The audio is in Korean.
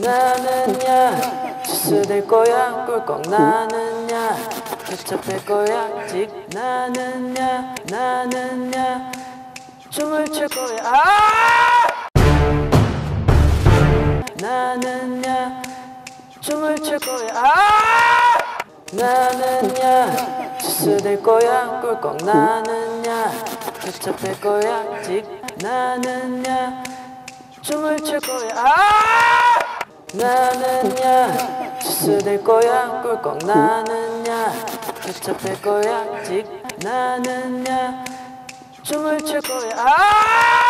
나는야 주스 될 거야 꿀꺽 나는야 붙잡힐 거야 직 나는야 춤을 출 거야 나는야 춤을 출 거야 나는야 주스 될 거야 꿀꺽 나는야 붙잡힐 거야 직 나는야 춤을 출 거야 나는야 주스 될 거야 꿀꺽 나는야 붙잡힐 거야 직 나는야 춤을 출 거야